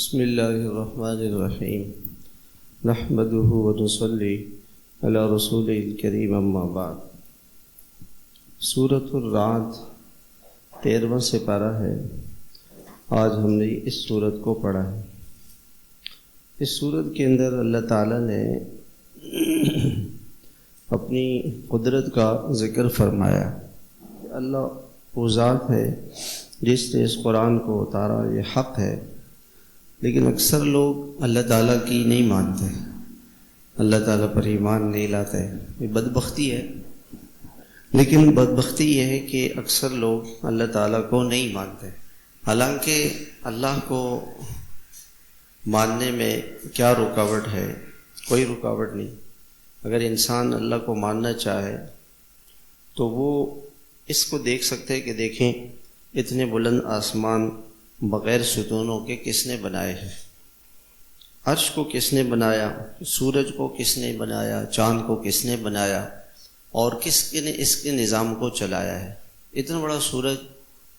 بسم اللہ الرحمن الرحیم نحمده ونصلی علی رسول الکریم اما بعد۔ سورۃ الرعد 13واں سپارہ ہے۔ آج ہم نے اس سورت کو پڑھا ہے۔ اس سورت کے اندر اللہ تعالیٰ نے اپنی قدرت کا ذکر فرمایا کہ اللہ وہ ذات ہے جس نے اس قرآن کو اتارا، یہ حق ہے، لیکن اکثر لوگ اللہ تعالیٰ کی نہیں مانتے، اللہ تعالیٰ پر ایمان نہیں لاتے۔ یہ بدبختی ہے، لیکن بدبختی یہ ہے کہ اکثر لوگ اللہ تعالیٰ کو نہیں مانتے، حالانکہ اللہ کو ماننے میں کیا رکاوٹ ہے؟ کوئی رکاوٹ نہیں۔ اگر انسان اللہ کو ماننا چاہے تو وہ اس کو دیکھ سکتے کہ دیکھیں اتنے بلند آسمان بغیر ستونوں کے کس نے بنائے ہیں، عرش کو کس نے بنایا، سورج کو کس نے بنایا، چاند کو کس نے بنایا، اور کس نے اس کے نظام کو چلایا ہے۔ اتنا بڑا سورج،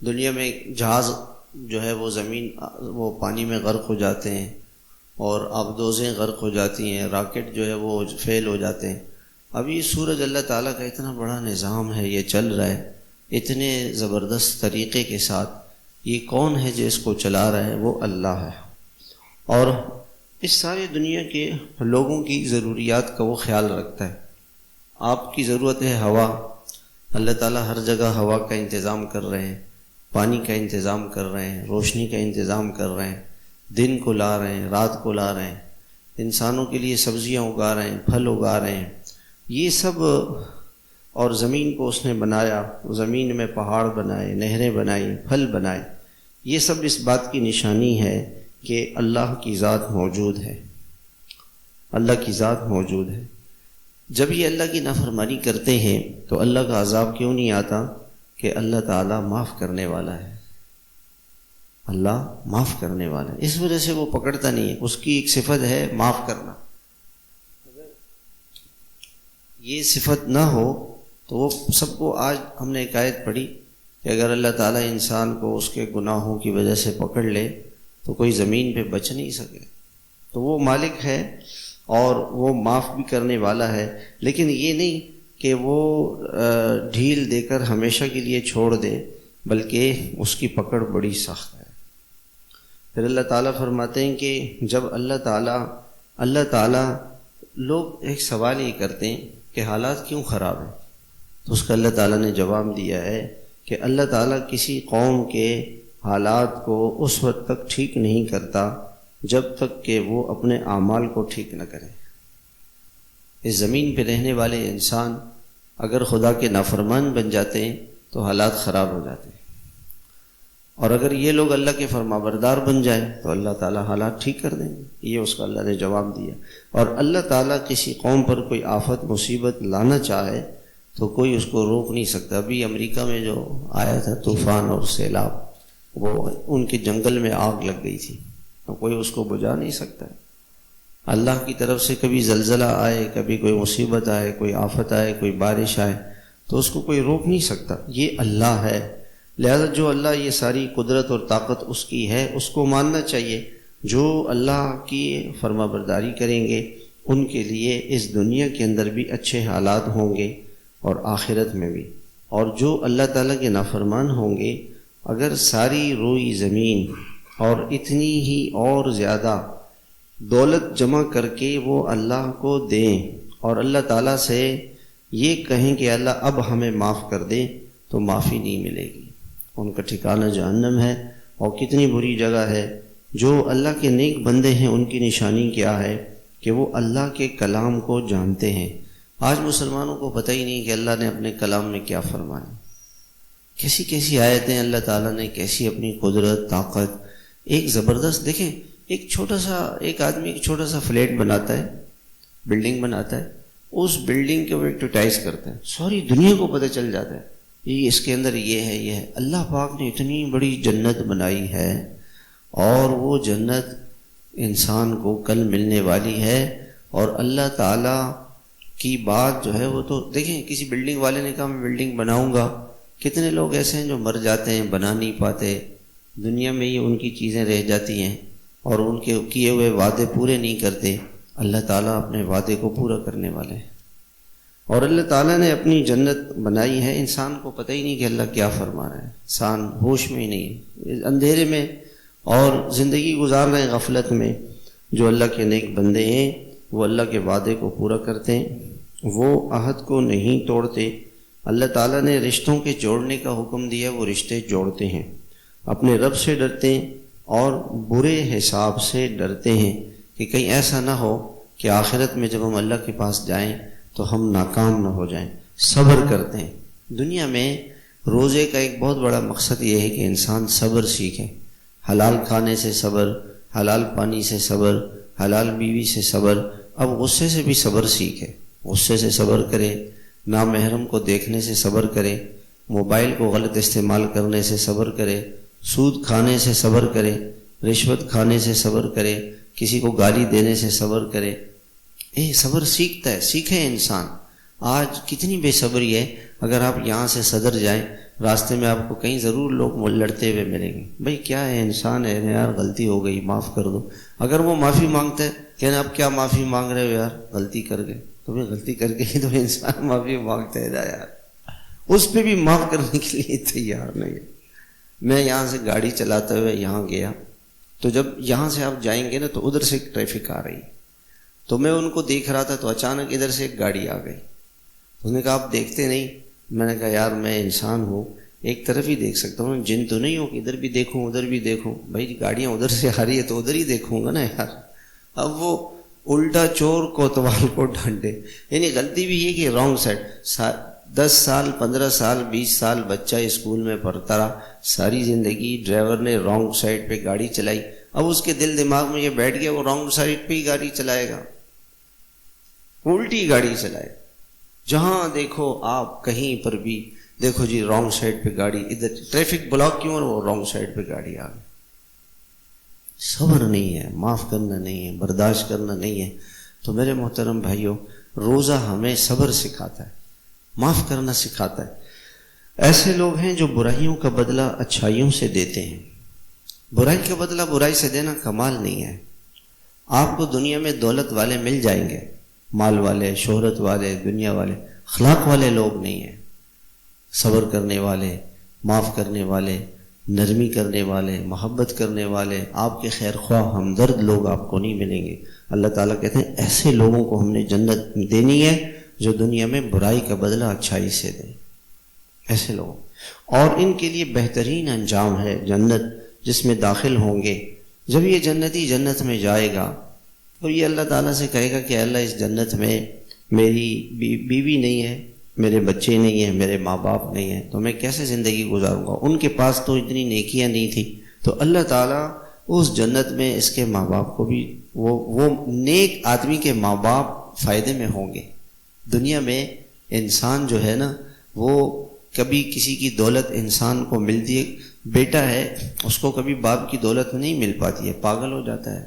دنیا میں جہاز جو ہے وہ زمین وہ پانی میں غرق ہو جاتے ہیں، اور آبدوزیں غرق ہو جاتی ہیں، راکٹ جو ہے وہ فیل ہو جاتے ہیں۔ اب یہ سورج اللہ تعالیٰ کا اتنا بڑا نظام ہے، یہ چل رہا ہے اتنے زبردست طریقے کے ساتھ۔ یہ کون ہے جو اس کو چلا رہا ہے؟ وہ اللہ ہے، اور اس ساری دنیا کے لوگوں کی ضروریات کا وہ خیال رکھتا ہے۔ آپ کی ضرورت ہے ہوا، اللہ تعالیٰ ہر جگہ ہوا کا انتظام کر رہے ہیں، پانی کا انتظام کر رہے ہیں، روشنی کا انتظام کر رہے ہیں، دن کو لا رہے ہیں، رات کو لا رہے ہیں، انسانوں کے لیے سبزیاں اگا رہے ہیں، پھل اگا رہے ہیں، یہ سب۔ اور زمین کو اس نے بنایا، زمین میں پہاڑ بنائے، نہریں بنائی، پھل بنائے۔ یہ سب اس بات کی نشانی ہے کہ اللہ کی ذات موجود ہے، اللہ کی ذات موجود ہے۔ جب یہ اللہ کی نافرمانی کرتے ہیں تو اللہ کا عذاب کیوں نہیں آتا؟ کہ اللہ تعالیٰ معاف کرنے والا ہے، اللہ معاف کرنے والا ہے، اس وجہ سے وہ پکڑتا نہیں ہے۔ اس کی ایک صفت ہے معاف کرنا، اگر یہ صفت نہ ہو تو وہ سب کو، آج ہم نے ایک آیت پڑھی کہ اگر اللہ تعالیٰ انسان کو اس کے گناہوں کی وجہ سے پکڑ لے تو کوئی زمین پہ بچ نہیں سکے۔ تو وہ مالک ہے اور وہ معاف بھی کرنے والا ہے، لیکن یہ نہیں کہ وہ ڈھیل دے کر ہمیشہ کے لیے چھوڑ دے، بلکہ اس کی پکڑ بڑی سخت ہے۔ پھر اللہ تعالیٰ فرماتے ہیں کہ جب اللہ تعالیٰ لوگ ایک سوال یہ کرتے ہیں کہ حالات کیوں خراب ہیں، تو اس کا اللہ تعالیٰ نے جواب دیا ہے کہ اللہ تعالیٰ کسی قوم کے حالات کو اس وقت تک ٹھیک نہیں کرتا جب تک کہ وہ اپنے اعمال کو ٹھیک نہ کرے۔ اس زمین پہ رہنے والے انسان اگر خدا کے نافرمان بن جاتے ہیں تو حالات خراب ہو جاتے ہیں، اور اگر یہ لوگ اللہ کے فرمانبردار بن جائیں تو اللہ تعالیٰ حالات ٹھیک کر دیں گے۔ یہ اس کا اللہ نے جواب دیا۔ اور اللہ تعالیٰ کسی قوم پر کوئی آفت مصیبت لانا چاہے تو کوئی اس کو روک نہیں سکتا۔ ابھی امریکہ میں جو آیا تھا طوفان اور سیلاب، وہ ان کے جنگل میں آگ لگ گئی تھی، تو کوئی اس کو بجھا نہیں سکتا۔ اللہ کی طرف سے کبھی زلزلہ آئے، کبھی کوئی مصیبت آئے، کوئی آفت آئے، کوئی بارش آئے، تو اس کو کوئی روک نہیں سکتا۔ یہ اللہ ہے، لہذا جو اللہ یہ ساری قدرت اور طاقت اس کی ہے، اس کو ماننا چاہیے۔ جو اللہ کی فرما برداری کریں گے ان کے لیے اس دنیا کے اندر بھی اچھے حالات ہوں گے اور آخرت میں بھی۔ اور جو اللہ تعالیٰ کے نافرمان ہوں گے، اگر ساری روئی زمین اور اتنی ہی اور زیادہ دولت جمع کر کے وہ اللہ کو دیں اور اللہ تعالیٰ سے یہ کہیں کہ اللہ اب ہمیں معاف کر دیں، تو معافی نہیں ملے گی، ان کا ٹھکانہ جہنم ہے، اور کتنی بری جگہ ہے۔ جو اللہ کے نیک بندے ہیں ان کی نشانی کیا ہے کہ وہ اللہ کے کلام کو جانتے ہیں۔ آج مسلمانوں کو پتہ ہی نہیں کہ اللہ نے اپنے کلام میں کیا فرمایا، کیسی کیسی آیتیں اللہ تعالیٰ نے، کیسی اپنی قدرت طاقت۔ ایک زبردست، دیکھیں ایک آدمی ایک چھوٹا سا فلیٹ بناتا ہے، بلڈنگ بناتا ہے، اس بلڈنگ کے وہ ایڈورٹائز کرتا ہے، ساری دنیا کو پتہ چل جاتا ہے یہ اس کے اندر یہ ہے یہ ہے۔ اللہ پاک نے اتنی بڑی جنت بنائی ہے، اور وہ جنت انسان کو کل ملنے والی ہے، اور اللہ تعالیٰ کی بات جو ہے وہ تو دیکھیں، کسی بلڈنگ والے نے کہا میں بلڈنگ بناؤں گا، کتنے لوگ ایسے ہیں جو مر جاتے ہیں، بنا نہیں پاتے، دنیا میں ہی ان کی چیزیں رہ جاتی ہیں، اور ان کے کیے ہوئے وعدے پورے نہیں کرتے، اللہ تعالیٰ اپنے وعدے کو پورا کرنے والے ہیں۔ اور اللہ تعالیٰ نے اپنی جنت بنائی ہے، انسان کو پتہ ہی نہیں کہ اللہ کیا فرما رہا ہے، انسان ہوش میں ہی نہیں ہے، اندھیرے میں اور زندگی گزار رہے ہیں غفلت میں۔ جو اللہ کے نیک بندے ہیں وہ اللہ کے وعدے کو پورا کرتے ہیں، وہ عہد کو نہیں توڑتے۔ اللہ تعالیٰ نے رشتوں کے جوڑنے کا حکم دیا، وہ رشتے جوڑتے ہیں، اپنے رب سے ڈرتے ہیں اور برے حساب سے ڈرتے ہیں کہ کہیں ایسا نہ ہو کہ آخرت میں جب ہم اللہ کے پاس جائیں تو ہم ناکام نہ ہو جائیں۔ صبر کرتے ہیں۔ دنیا میں روزے کا ایک بہت بڑا مقصد یہ ہے کہ انسان صبر سیکھے، حلال کھانے سے صبر، حلال پانی سے صبر، حلال بیوی سے صبر۔ اب غصے سے بھی صبر سیکھے، غصے سے صبر کرے، نامحرم کو دیکھنے سے صبر کرے، موبائل کو غلط استعمال کرنے سے صبر کرے، سود کھانے سے صبر کرے، رشوت کھانے سے صبر کرے، کسی کو گالی دینے سے صبر کرے۔ صبر سیکھتا ہے، سیکھے انسان۔ آج کتنی بے صبری ہے، اگر آپ یہاں سے صدر جائیں، راستے میں آپ کو کہیں ضرور لوگ لڑتے ہوئے ملیں گے، بھئی کیا ہے، انسان ہے یار، غلطی ہو گئی، معاف کر دو۔ اگر وہ معافی مانگتا ہے، کہنا اب کیا معافی مانگ رہے ہو یار، غلطی کر گئے، تو بھی غلطی کر کے ہی تو انسان معافی مانگتا ہے نا یار، اس پہ بھی معاف کرنے کے لیے تیار نہیں ہے۔ میں یہاں سے گاڑی چلاتے ہوئے یہاں گیا، تو جب یہاں سے آپ جائیں گے نا تو ادھر سے ایک ٹریفک آ رہی، تو میں ان کو دیکھ رہا تھا، تو اچانک ادھر سے ایک گاڑی آ گئی۔ اس نے کہا آپ دیکھتے نہیں؟ میں نے کہا یار میں انسان ہوں، ایک طرف ہی دیکھ سکتا ہوں، جن تو نہیں ہو کہ ادھر بھی دیکھوں ادھر بھی دیکھوں، بھائی گاڑیاں ادھر سے آ رہی ہے تو ادھر ہی دیکھوں گا نا یار۔ اب وہ الٹا چور کوتوال کو ڈانٹے، یعنی غلطی بھی یہ کہ رانگ سائڈ۔ 10 سال 15 سال 20 سال بچہ اسکول میں پڑھتا رہا، ساری زندگی ڈرائیور نے رانگ سائڈ پہ گاڑی چلائی، اب اس کے دل دماغ میں یہ بیٹھ گیا وہ رانگ سائڈ پہ ہی گاڑی چلائے گا، الٹی گاڑی چلائے۔ جہاں دیکھو آپ کہیں پر بھی دیکھو جی رانگ سائڈ پہ گاڑی، ادھر ٹریفک بلاک کیوں، اور وہ رانگ سائڈ پہ گاڑی آ گئی۔ صبر نہیں ہے، معاف کرنا نہیں ہے، برداشت کرنا نہیں ہے۔ تو میرے محترم بھائیوں، روزہ ہمیں صبر سکھاتا ہے، معاف کرنا سکھاتا ہے۔ ایسے لوگ ہیں جو برائیوں کا بدلہ اچھائیوں سے دیتے ہیں۔ برائی کا بدلہ برائی سے دینا کمال نہیں ہے۔ آپ کو دنیا میں دولت والے مل جائیں گے، مال والے، شہرت والے، دنیا والے، اخلاق والے لوگ نہیں ہیں۔ صبر کرنے والے، معاف کرنے والے، نرمی کرنے والے، محبت کرنے والے، آپ کے خیر خواہ ہمدرد لوگ آپ کو نہیں ملیں گے۔ اللہ تعالیٰ کہتے ہیں ایسے لوگوں کو ہم نے جنت دینی ہے جو دنیا میں برائی کا بدلہ اچھائی سے دیں، ایسے لوگ۔ اور ان کے لیے بہترین انجام ہے جنت، جس میں داخل ہوں گے۔ جب یہ جنتی جنت میں جائے گا تو یہ اللہ تعالیٰ سے کہے گا کہ اللہ اس جنت میں میری بیوی نہیں ہے، میرے بچے نہیں ہیں، میرے ماں باپ نہیں ہیں، تو میں کیسے زندگی گزاروں گا؟ ان کے پاس تو اتنی نیکیاں نہیں تھیں۔ تو اللہ تعالیٰ اس جنت میں اس کے ماں باپ کو بھی، وہ نیک آدمی کے ماں باپ فائدے میں ہوں گے۔ دنیا میں انسان جو ہے نا، وہ کبھی کسی کی دولت انسان کو ملتی ہے، بیٹا ہے اس کو کبھی باپ کی دولت نہیں مل پاتی ہے، پاگل ہو جاتا ہے،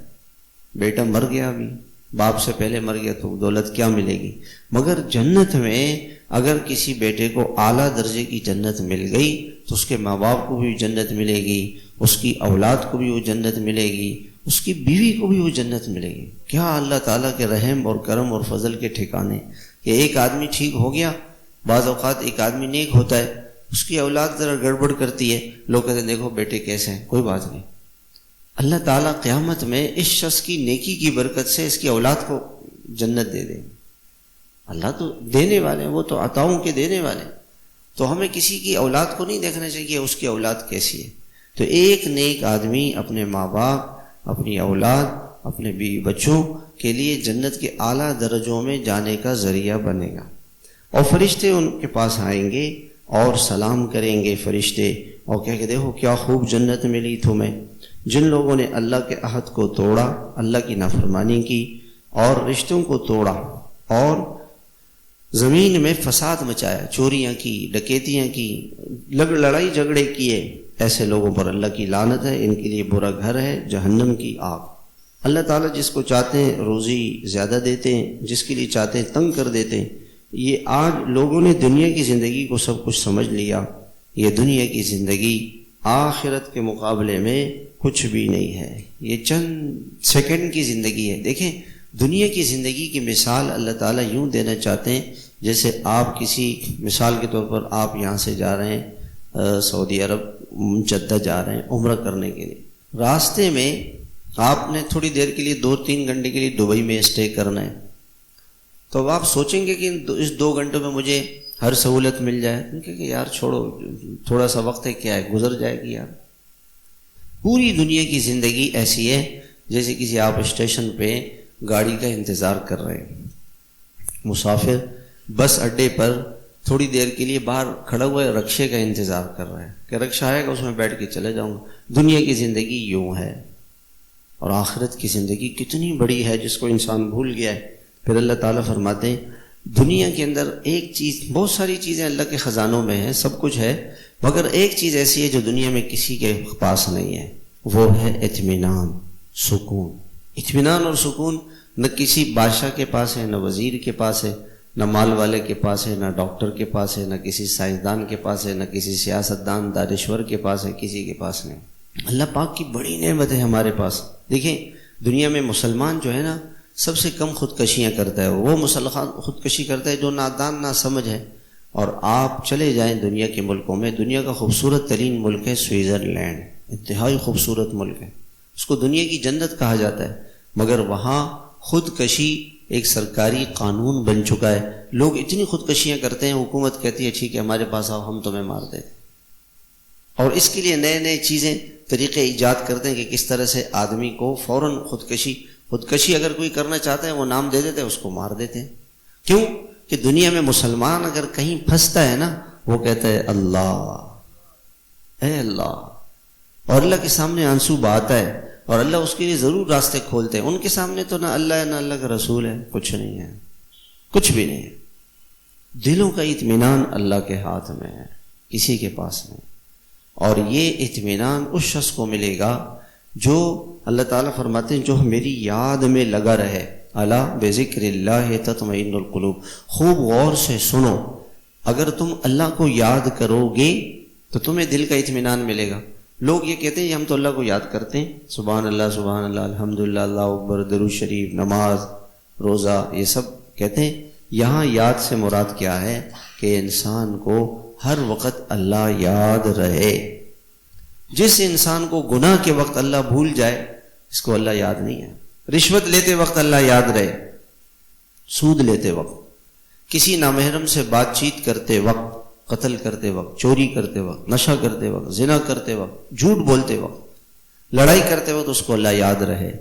بیٹا مر گیا ابھی، باپ سے پہلے مر گیا تو دولت کیا ملے گی؟ مگر جنت میں اگر کسی بیٹے کو اعلیٰ درجے کی جنت مل گئی تو اس کے ماں باپ کو بھی جنت ملے گی، اس کی اولاد کو بھی وہ جنت ملے گی، اس کی بیوی کو بھی وہ جنت ملے گی۔ کیا اللہ تعالیٰ کے رحم اور کرم اور فضل کے ٹھکانے کہ ایک آدمی ٹھیک ہو گیا۔ بعض اوقات ایک آدمی نیک ہوتا ہے، اس کی اولاد ذرا گڑبڑ کرتی ہے، لوگ کہتے ہیں دیکھو بیٹے کیسے ہیں، کوئی بات نہیں، اللہ تعالیٰ قیامت میں اس شخص کی نیکی کی برکت سے اس کی اولاد کو جنت دے دیں۔ اللہ تو دینے والے ہیں، وہ تو عطاؤں کے دینے والے ہیں۔ تو ہمیں کسی کی اولاد کو نہیں دیکھنا چاہیے کہ اس کی اولاد کیسی ہے۔ تو ایک نیک آدمی اپنے ماں باپ، اپنی اولاد، اپنے بیوی بچوں کے لیے جنت کے اعلیٰ درجوں میں جانے کا ذریعہ بنے گا۔ اور فرشتے ان کے پاس آئیں گے اور سلام کریں گے فرشتے، اور کہہ کہ دیکھو کیا خوب جنت ملی تمہیں۔ جن لوگوں نے اللہ کے عہد کو توڑا، اللہ کی نافرمانی کی اور رشتوں کو توڑا اور زمین میں فساد مچایا، چوریاں کی، ڈکیتیاں کی، لڑائی جھگڑے کیے، ایسے لوگوں پر اللہ کی لعنت ہے، ان کے لیے برا گھر ہے جہنم کی آگ۔ اللہ تعالیٰ جس کو چاہتے ہیں روزی زیادہ دیتے ہیں، جس کے لیے چاہتے ہیں تنگ کر دیتے ہیں۔ یہ آج لوگوں نے دنیا کی زندگی کو سب کچھ سمجھ لیا، یہ دنیا کی زندگی آخرت کے مقابلے میں کچھ بھی نہیں ہے، یہ چند سیکنڈ کی زندگی ہے۔ دیکھیں دنیا کی زندگی کی مثال اللہ تعالیٰ یوں دینا چاہتے ہیں جیسے آپ کسی مثال کے طور پر آپ یہاں سے جا رہے ہیں سعودی عرب جدہ جا رہے ہیں عمرہ کرنے کے لیے، راستے میں آپ نے تھوڑی دیر کے لیے 2-3 گھنٹے کے لیے دبئی میں اسٹے کرنا ہے، تو اب آپ سوچیں گے کہ اس 2 گھنٹوں میں مجھے ہر سہولت مل جائے کہ یار چھوڑو تھوڑا سا وقت ہے، کیا ہے گزر جائے گی یار۔ پوری دنیا کی زندگی ایسی ہے جیسے کسی آپ اسٹیشن پہ گاڑی کا انتظار کر رہے ہیں، مسافر بس اڈے پر تھوڑی دیر کے لیے باہر کھڑا ہوا ہے، رکشے کا انتظار کر رہا ہے کہ رکشہ آئے گا اس میں بیٹھ کے چلے جاؤں گا۔ دنیا کی زندگی یوں ہے، اور آخرت کی زندگی کتنی بڑی ہے جس کو انسان بھول گیا ہے۔ پھر اللہ تعالیٰ فرماتے ہیں دنیا کے اندر ایک چیز، بہت ساری چیزیں اللہ کے خزانوں میں ہیں، سب کچھ ہے، مگر ایک چیز ایسی ہے جو دنیا میں کسی کے پاس نہیں ہے، وہ ہے اطمینان، سکون۔ اطمینان اور سکون نہ کسی بادشاہ کے پاس ہے، نہ وزیر کے پاس ہے، نہ مال والے کے پاس ہے، نہ ڈاکٹر کے پاس ہے، نہ کسی سائنسدان کے پاس ہے، نہ کسی سیاستدان دانشور کے پاس ہے، کسی کے پاس نہیں۔ اللہ پاک کی بڑی نعمت ہے ہمارے پاس۔ دیکھیں دنیا میں مسلمان جو ہے نا سب سے کم خودکشیاں کرتا ہے، وہ مسلمان خودکشی کرتا ہے جو نادان نہ سمجھ ہے۔ اور آپ چلے جائیں دنیا کے ملکوں میں، دنیا کا خوبصورت ترین ملک ہے سوئٹزرلینڈ، انتہائی خوبصورت ملک ہے، اس کو دنیا کی جنت کہا جاتا ہے، مگر وہاں خودکشی ایک سرکاری قانون بن چکا ہے۔ لوگ اتنی خودکشیاں کرتے ہیں، حکومت کہتی ہے ٹھیک ہے ہمارے پاس آؤ ہم تمہیں مار دیتے، اور اس کے لیے نئے نئے چیزیں طریقے ایجاد کرتے ہیں کہ کس طرح سے آدمی کو فوراً خودکشی اگر کوئی کرنا چاہتا ہے وہ نام دے دیتے ہیں، اس کو مار دیتے ہیں۔ کیوں کہ دنیا میں مسلمان اگر کہیں پھنستا ہے نا وہ کہتا ہے اللہ، اے اللہ، اور اللہ کے سامنے آنسو بہاتا ہے، اور اللہ اس کے لیے ضرور راستے کھولتے ہیں۔ ان کے سامنے تو نہ اللہ ہے نہ اللہ کا رسول ہے، کچھ نہیں ہے، کچھ بھی نہیں ہے۔ دلوں کا اطمینان اللہ کے ہاتھ میں ہے، کسی کے پاس نہیں۔ اور یہ اطمینان اس شخص کو ملے گا جو اللہ تعالیٰ فرماتے ہیں جو میری یاد میں لگا رہے، الا بذکر اللہ تطمئن القلوب۔ خوب غور سے سنو، اگر تم اللہ کو یاد کرو گے تو تمہیں دل کا اطمینان ملے گا۔ لوگ یہ کہتے ہیں ہم تو اللہ کو یاد کرتے ہیں، سبحان اللہ الحمدللہ، اللہ اکبر، درود شریف، نماز، روزہ، یہ سب کہتے ہیں۔ یہاں یاد سے مراد کیا ہے کہ انسان کو ہر وقت اللہ یاد رہے۔ جس انسان کو گناہ کے وقت اللہ بھول جائے اس کو اللہ یاد نہیں ہے۔ رشوت لیتے وقت اللہ یاد رہے، سود لیتے وقت، کسی نامحرم سے بات چیت کرتے وقت، قتل کرتے وقت، چوری کرتے وقت، نشہ کرتے وقت، زنا کرتے وقت، جھوٹ بولتے وقت، لڑائی کرتے وقت اس کو اللہ یاد رہے۔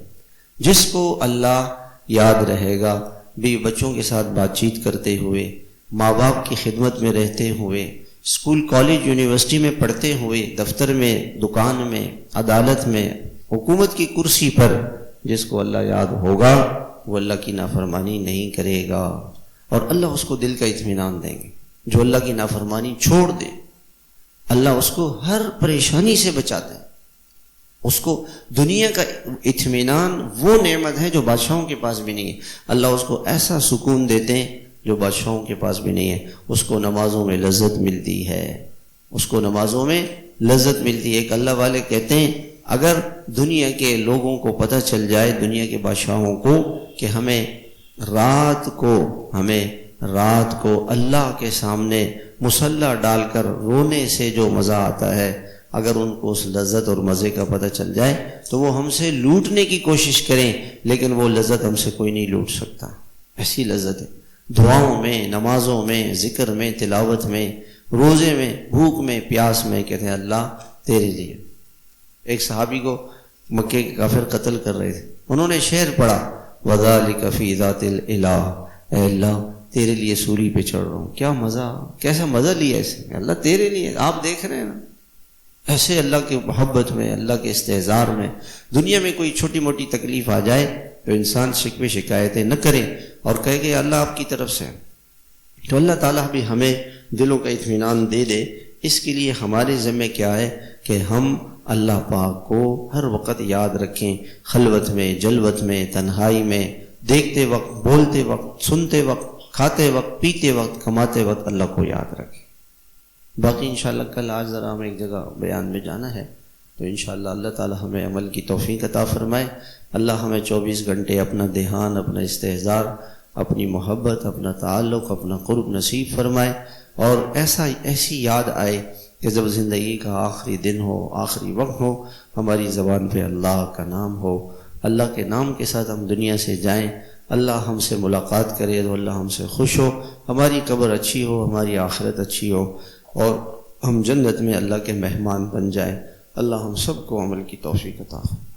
جس کو اللہ یاد رہے گا، بیوی بچوں کے ساتھ بات چیت کرتے ہوئے، ماں باپ کی خدمت میں رہتے ہوئے، اسکول کالج یونیورسٹی میں پڑھتے ہوئے، دفتر میں، دکان میں، عدالت میں، حکومت کی کرسی پر، جس کو اللہ یاد ہوگا وہ اللہ کی نافرمانی نہیں کرے گا، اور اللہ اس کو دل کا اطمینان دیں گے۔ جو اللہ کی نافرمانی چھوڑ دے اللہ اس کو ہر پریشانی سے بچاتے ہیں۔ اس کو دنیا کا اطمینان وہ نعمت ہے جو بادشاہوں کے پاس بھی نہیں ہے۔ اللہ اس کو ایسا سکون دیتے ہیں جو بادشاہوں کے پاس بھی نہیں ہے۔ اس کو نمازوں میں لذت ملتی ہے، اس کو نمازوں میں لذت ملتی ہے۔ ایک اللہ والے کہتے ہیں اگر دنیا کے لوگوں کو پتہ چل جائے، دنیا کے بادشاہوں کو، کہ ہمیں رات کو اللہ کے سامنے مصلی ڈال کر رونے سے جو مزہ آتا ہے، اگر ان کو اس لذت اور مزے کا پتہ چل جائے تو وہ ہم سے لوٹنے کی کوشش کریں، لیکن وہ لذت ہم سے کوئی نہیں لوٹ سکتا۔ ایسی لذت ہے دعاؤں میں، نمازوں میں، ذکر میں، تلاوت میں، روزے میں، بھوک میں، پیاس میں، کہتے ہیں اللہ تیرے لیے۔ ایک صحابی کو مکے کے کافر قتل کر رہے تھے، انہوں نے شعر پڑھا، وَذَلِكَ فِي ذَاتِ الْإِلَٰهِ، اے اللہ تیرے لیے سوری پہ چڑھ رہا ہوں۔ کیا مزہ، کیسا مزہ لیا اسے، اللہ تیرے لیے، آپ دیکھ رہے ہیں نا ایسے اللہ کی محبت میں، اللہ کے استحضار میں۔ دنیا میں کوئی چھوٹی موٹی تکلیف آ جائے تو انسان شکوے شکایتیں نہ کرے اور کہے کہ اللہ آپ کی طرف سے، تو اللہ تعالیٰ بھی ہمیں دلوں کا اطمینان دے دے۔ اس کے لیے ہمارے ذمہ کیا ہے کہ ہم اللہ پاک کو ہر وقت یاد رکھیں، خلوت میں، جلوت میں، تنہائی میں، دیکھتے وقت، بولتے وقت، سنتے وقت، کھاتے وقت، پیتے وقت، کماتے وقت اللہ کو یاد رکھیں۔ باقی انشاءاللہ کل آج ذرا ہمیں ایک جگہ بیان میں جانا ہے، تو انشاءاللہ اللہ تعالی ہمیں عمل کی توفیق عطا فرمائے. اللہ ہمیں 24 گھنٹے اپنا دھیان، اپنا استحضار، اپنی محبت، اپنا تعلق، اپنا قرب نصیب فرمائے، اور ایسی یاد آئے کہ جب زندگی کا آخری دن ہو، آخری وقت ہو، ہماری زبان پہ اللہ کا نام ہو، اللہ کے نام کے ساتھ ہم دنیا سے جائیں، اللہ ہم سے ملاقات کرے تو اللہ ہم سے خوش ہو، ہماری قبر اچھی ہو، ہماری آخرت اچھی ہو، اور ہم جنت میں اللہ کے مہمان بن جائیں. اللہ ہم سب کو عمل کی توفیق عطا فرمائے.